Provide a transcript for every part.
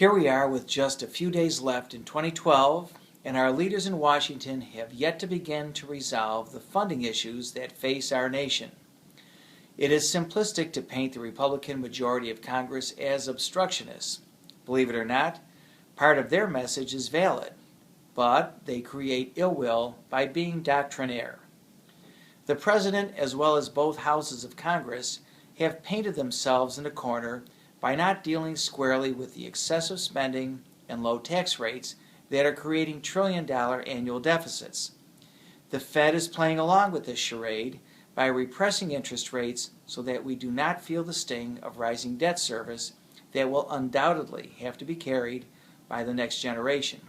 Here we are with just a few days left in 2012, and our leaders in Washington have yet to begin to resolve the funding issues that face our nation. It is simplistic to paint the Republican majority of Congress as obstructionists. Believe it or not, part of their message is valid, but they create ill will by being doctrinaire. The President, as well as both houses of Congress, have painted themselves in a corner by not dealing squarely with the excessive spending and low tax rates that are creating trillion-dollar annual deficits. The Fed is playing along with this charade by repressing interest rates so that we do not feel the sting of rising debt service that will undoubtedly have to be carried by the next generation.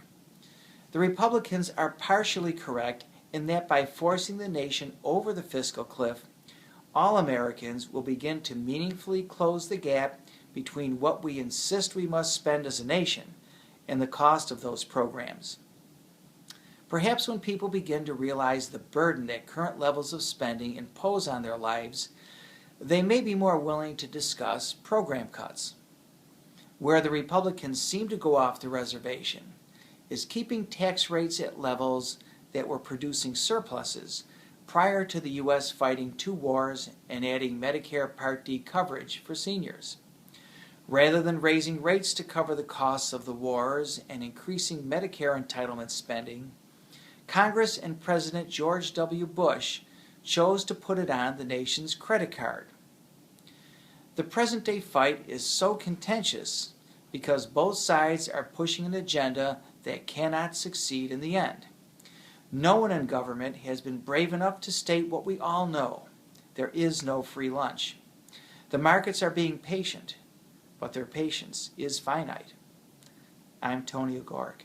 The Republicans are partially correct in that by forcing the nation over the fiscal cliff, all Americans will begin to meaningfully close the gap between what we insist we must spend as a nation and the cost of those programs. Perhaps when people begin to realize the burden that current levels of spending impose on their lives, they may be more willing to discuss program cuts. Where the Republicans seem to go off the reservation is keeping tax rates at levels that were producing surpluses prior to the U.S. fighting 2 wars and adding Medicare Part D coverage for seniors. Rather than raising rates to cover the costs of the wars and increasing Medicare entitlement spending, Congress and President George W. Bush chose to put it on the nation's credit card. The present-day fight is so contentious because both sides are pushing an agenda that cannot succeed in the end. No one in government has been brave enough to state what we all know. There is no free lunch. The markets are being patient, but their patience is finite. I'm Tony Ogorek.